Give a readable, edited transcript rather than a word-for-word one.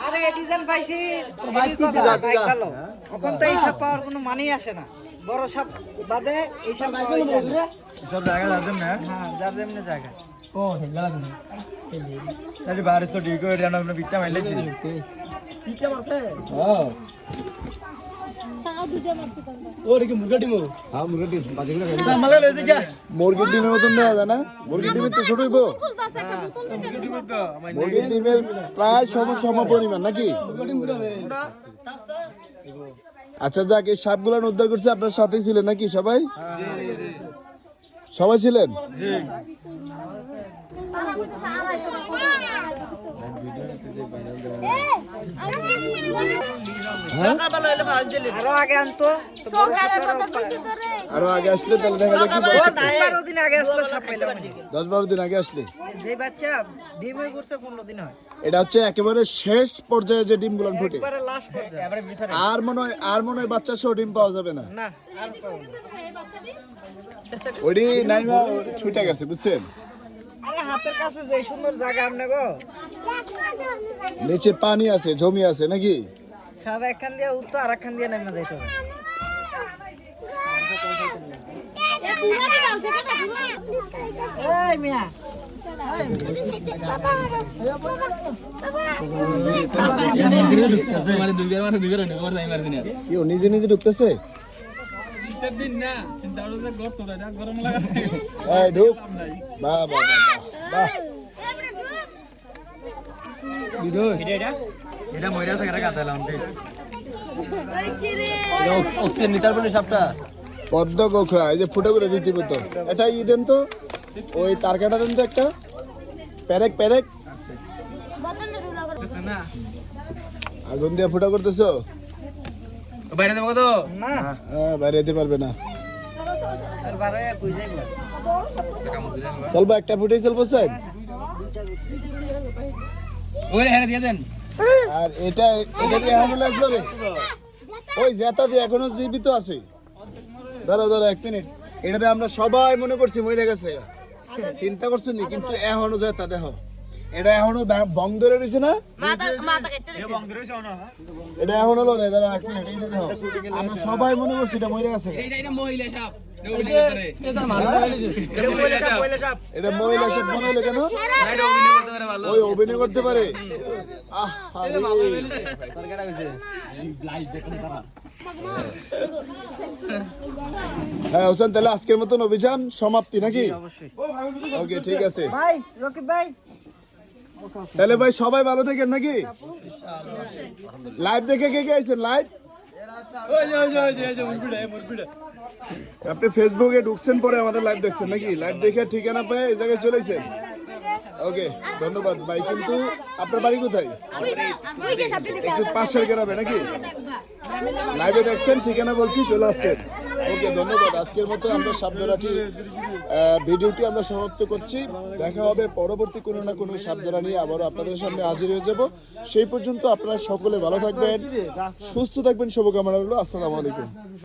আরে ডিজাইন পাইছি এখন তো এই সাপ পাওয়ার কোনো মানেই আসে না। বড় সাপ বাদে এই সাপ সব জায়গা যাচ্ছেন না? হ্যাঁ যার যেমনি জায়গা। ও হেলা লাগে তাহলে বারিশ তো ঠিক করে রান্না আপনি পিঠটা মাইলেছি। পিঠা মারছে হ্যাঁ তাও দুটো মারছি তোমরা। ওরে কি মুরগা ডিমো হ্যাঁ মুরগির বাজিগুলো খাই আমাকে লইছে কি? মুরগির ডিমের মতন দেওয়া যায় না মুরগির ডিমের তো ছোট হইব খুঁজতাছে একটা বোতল দিতে। মুরগির ডিমের প্রায় সম পরিমাণ নাকি মুরগা ডিম পুরাবে আচ্ছা যাক এই সাপগুলো উদ্ধার করছে আপনার সাথেই ছিলেন নাকি সবাই সবাই ছিলেন তারা কইতাছে আড়াই আরো আগে আনতো তো বড় সাপের আরো আগে আসলে তাহলে দেখা যায় কি পাওয়া যেত? 10-12 দিন আগে আসলো সাপ পাইলাম। 10-12 দিন আগে আসলে যে বাচ্চা ডিম হয়ে করছে 15 দিন হয়। এটা হচ্ছে একেবারে শেষ পর্যায়ে যে ডিমগুলো ফুটে একবারে লাস্ট পর্যায়ে। আর মনে হয় বাচ্চা সহ ডিম পাওয়া যাবে না না আর এই বাচ্চাটি ওইটি নাইমা ছুটে গেছে বুঝছেন আরে হাতের কাছে যে সুন্দর জায়গা আমনে গো। নিচে পানি আছে জমি আছে নাকি সব একখান দিয়ে উঠতো আর একখান দিয়ে নেমে যাইতো। এ পুরানি বালছে কেন পুরা এই মিয়া মানে দুইবার আমার যাই মার দিন কি ও নিজে নিজে ঢুকতেছে শীতের দিন না চিন্তা করলে গর্ত এটা গরম লাগা এই ঢুক বাহ বাহ বাহ ভিডিও এটা মইরা আছে কাটা কাটালাম দে। ওই চিরে অক্সিজেন নিতার বলে সাপটা পদ্ম গোখরা এই যে ফুটো করে দিতে তো এটা ই দেন তো ওই তার কাটা দেন তো একটা প্যারেক বোতলটা রুলা করে না আগুন দিয়ে ফুটো করতেছো বাইরে দেবো তো না হ্যাঁ বাইরে যেতে পারবে না আর বারে কই যাইব। চলবো একটা ফুটেই চলবো স্যার ওরে হ্যাঁ দিয়ে দেন আর এটা দিয়ে এখনো লাগলো রে ওই জেতা দিয়ে এখনো জীবিত আছে ধরো 1 মিনিট এটাতে আমরা সবাই মনে করছি মরে গেছে চিন্তা করছেন নি কিন্তু এখনো জেতা দেখো এটা এখনো বং ধরে রয়েছে না এটা এখন হলো রে ধরো 1 মিনিট এই যে দেখো আমরা সবাই মনে করছি এটা মরে গেছে এটা মহিলা সাপ এটা মহিলা সব মনে হলো কেন ওই অভিনয় করতে পারে হ্যাঁ হোসেন তাহলে আজকের মতন অভিযান সমাপ্তি নাকি ওকে ঠিক আছে ভাই রকিব ভাই তাহলে ভাই সবাই ভালো থাকেন নাকি লাইভ দেখে কে আইছেন লাইভ আপনি ফেসবুকে ঢুকছেন পরে আমাদের লাইভ দেখছেন নাকি লাইভ দেখে ঠিকানা পেয়ে এই জায়গায় চলেছেন ওকে ধন্যবাদ ভাই কিন্তু আপনার বাড়ি কোথায় একটু পাশের গ্রামে নাকি লাইভে দেখছেন ঠিকানা বলছি চলে আসছেন ওকে ধন্যবাদ আজকের মতো আমরা সাবধারাটি ভিডিওটি আমরা সমাপ্ত করছি দেখা হবে পরবর্তী কোনো না কোনো সাবধারা নিয়ে আবারও আপনাদের সামনে হাজির হয়ে যাব সেই পর্যন্ত আপনারা সকলে ভালো থাকবেন সুস্থ থাকবেন শুভকামনা রইল আসসালামু আলাইকুম